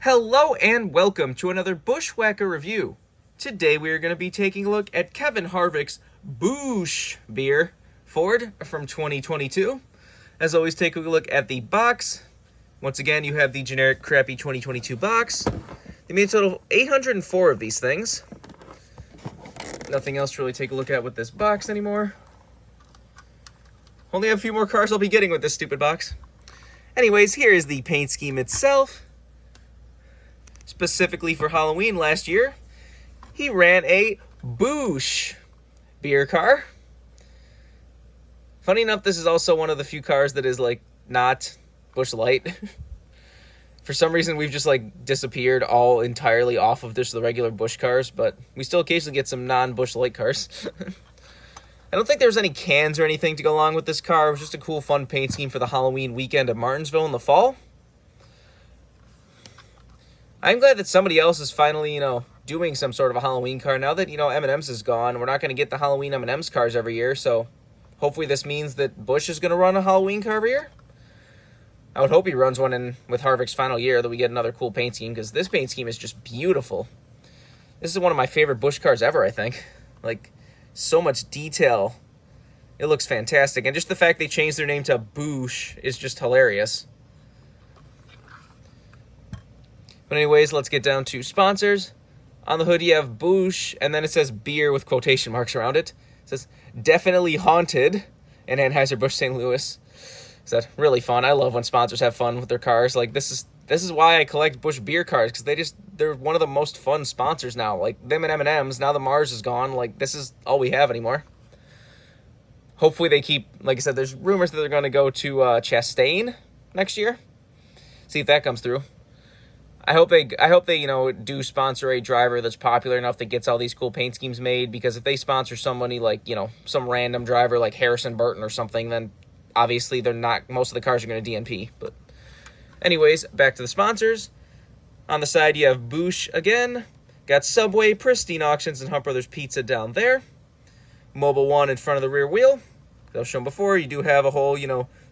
Hello and welcome to another BWhacker review. Today we are going to be taking a look at Kevin Harvick's BOOsch beer, Ford, from 2022. As always, take a look at the box. Once again, you have the generic crappy 2022 box. They made a total of 804 of these things. Nothing else to really take a look at with this box anymore. Only have a few more cars I'll be getting with this stupid box. Anyways, here is the paint scheme itself. Specifically for Halloween last year, he ran a BOOsch beer car. Funny enough, this is also one of the few cars that is like not Busch Light. For some reason, we've just like disappeared all entirely off of just the regular Busch cars, but we still occasionally get some non-Busch Light cars. I don't think there was any cans or anything to go along with this car. It was just a cool, fun paint scheme for the Halloween weekend at Martinsville in the fall. I'm glad that somebody else is finally, doing some sort of a Halloween car. Now that, M&M's is gone, we're not going to get the Halloween M&M's cars every year, so hopefully this means that Busch is going to run a Halloween car every year. I would hope he runs one in with Harvick's final year, that we get another cool paint scheme, because this paint scheme is just beautiful. This is one of my favorite Busch cars ever, I think. Like, so much detail. It looks fantastic, and just the fact they changed their name to BOOsch is just hilarious. But anyways, let's get down to sponsors. On the hood, you have BOOsch, and then it says beer with quotation marks around it. It says, definitely haunted, and Anheuser-Busch St. Louis. Is that really fun? I love when sponsors have fun with their cars. Like, this is why I collect Busch beer cars, because they're one of the most fun sponsors now. Like, them and M&M's, now the Mars is gone. Like, this is all we have anymore. Hopefully they keep, like I said, there's rumors that they're going to go to Chastain next year. See if that comes through. I hope they do sponsor a driver that's popular enough that gets all these cool paint schemes made, because if they sponsor somebody like, some random driver like Harrison Burton or something, then obviously they're not, most of the cars are going to DNP. But anyways, back to the sponsors. On the side, you have BOOsch again. Got Subway, Pristine Auctions, and Hunt Brothers Pizza down there. Mobil 1 in front of the rear wheel. As I've shown before, you do have a whole,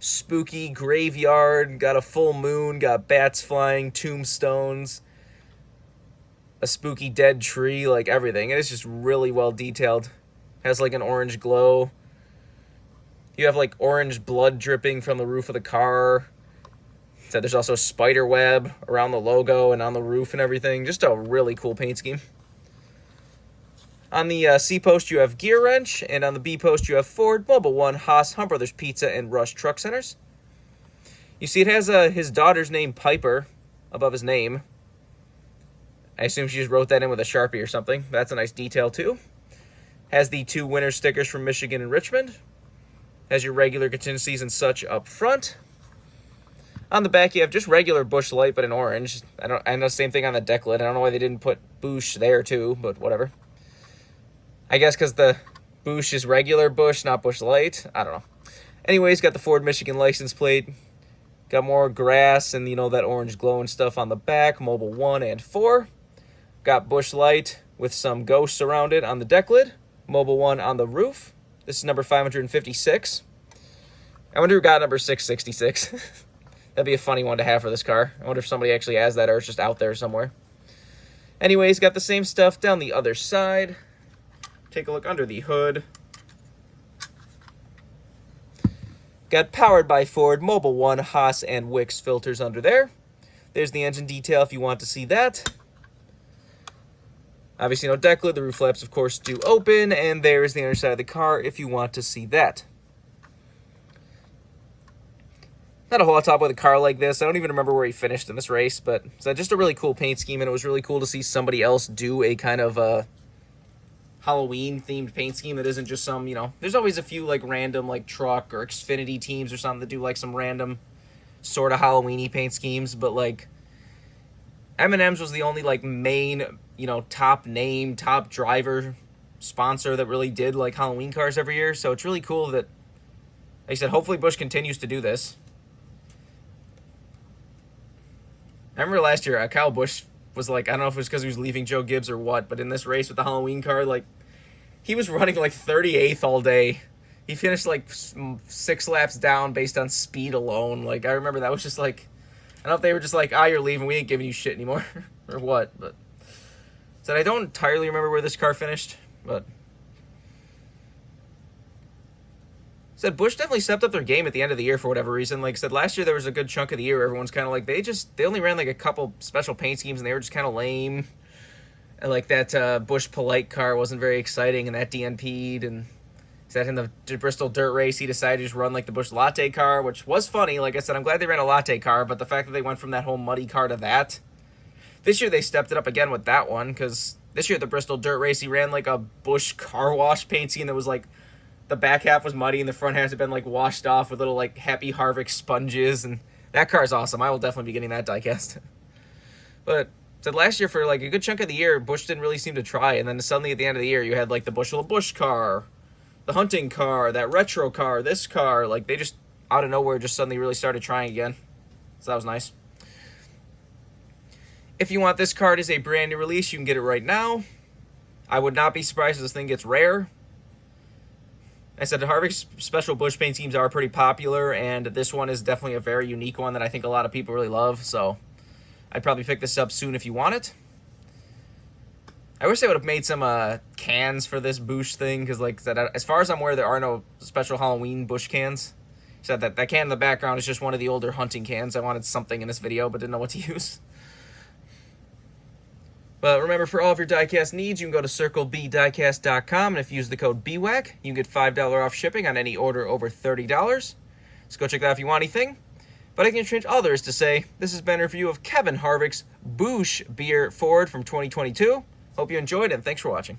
spooky graveyard, got a full moon, got bats flying, tombstones, a spooky dead tree, like everything. And it's just really well detailed. Has like an orange glow. You have like orange blood dripping from the roof of the car. So there's also a spider web around the logo and on the roof and everything. Just a really cool paint scheme. On the C post, you have Gear Wrench, and on the B post, you have Ford, Mobil 1, Haas, Hunt Brothers Pizza, and Rush Truck Centers. You see it has his daughter's name, Piper, above his name. I assume she just wrote that in with a Sharpie or something. That's a nice detail, too. Has the 2 winner stickers from Michigan and Richmond. Has your regular contingencies and such up front. On the back, you have just regular Busch Light, but in orange. I know, same thing on the deck lid. I don't know why they didn't put BOOsch there, too, but whatever. I guess because the BOOsch is regular Busch, not Busch Light. I don't know. Anyways, got the Ford Michigan license plate. Got more grass and, that orange glow and stuff on the back. Mobil 1 and 4. Got Busch Light with some ghosts around it on the deck lid. Mobil 1 on the roof. This is number 556. I wonder who got number 666. That'd be a funny one to have for this car. I wonder if somebody actually has that or it's just out there somewhere. Anyways, got the same stuff down the other side. Take a look under the hood. Got powered by Ford, Mobil 1, Haas, and Wix filters under there. There's the engine detail if you want to see that. Obviously no deck lid. The roof flaps, of course, do open. And there's the underside of the car if you want to see that. Not a whole lot to talk about a car like this. I don't even remember where he finished in this race. But it's just a really cool paint scheme. And it was really cool to see somebody else do a kind of Halloween-themed paint scheme that isn't just some, there's always a few, like, random, like, truck or Xfinity teams or something that do, like, some random sort of Halloween-y paint schemes, but, like, M&M's was the only, like, main, top name, top driver sponsor that really did, like, Halloween cars every year, so it's really cool that, like I said, hopefully Busch continues to do this. I remember last year, Kyle Busch was like, I don't know if it was because he was leaving Joe Gibbs or what, but in this race with the Halloween car, like, he was running like 38th all day. He finished like 6 laps down based on speed alone. Like, I remember that was just like, don't know if they were just like, ah, you're leaving, we ain't giving you shit anymore, or what, but... Said I don't entirely remember where this car finished, but... Said BOOsch definitely stepped up their game at the end of the year for whatever reason. Like I said, last year there was a good chunk of the year where everyone's kind of like, they only ran like a couple special paint schemes and they were just kind of lame. And like that BOOsch Polite car wasn't very exciting, and that DNP'd, and said in the Bristol Dirt Race he decided to just run like the BOOsch Latte car, which was funny. Like I said, I'm glad they ran a Latte car, but the fact that they went from that whole muddy car to that. This year they stepped it up again with that one, because this year at the Bristol Dirt Race he ran like a BOOsch car wash paint scheme that was like, the back half was muddy and the front half had been like washed off with little like Happy Harvick sponges, and that car is awesome. I will definitely be getting that diecast. But said last year for like a good chunk of the year, BOOsch didn't really seem to try, and then suddenly at the end of the year you had like the Bushel BOOsch car, the hunting car, that retro car, this car, like they just out of nowhere just suddenly really started trying again. So that was nice. If you want this card as a brand new release, you can get it right now. I would not be surprised if this thing gets rare. I said the Harvick's special BOOsch paint schemes are pretty popular, and this one is definitely a very unique one that I think a lot of people really love, so I'd probably pick this up soon if you want it. I wish they would have made some cans for this BOOsch thing, because like as far as I'm aware, there are no special Halloween BOOsch cans. Said that can in the background is just one of the older hunting cans. I wanted something in this video, but didn't know what to use. But remember, for all of your diecast needs, you can go to circlebdiecast.com, and if you use the code BWhack, you can get $5 off shipping on any order over $30. So go check that out if you want anything. But I can change others to say, this has been a review of Kevin Harvick's BOOsch Beer Ford from 2022. Hope you enjoyed, and thanks for watching.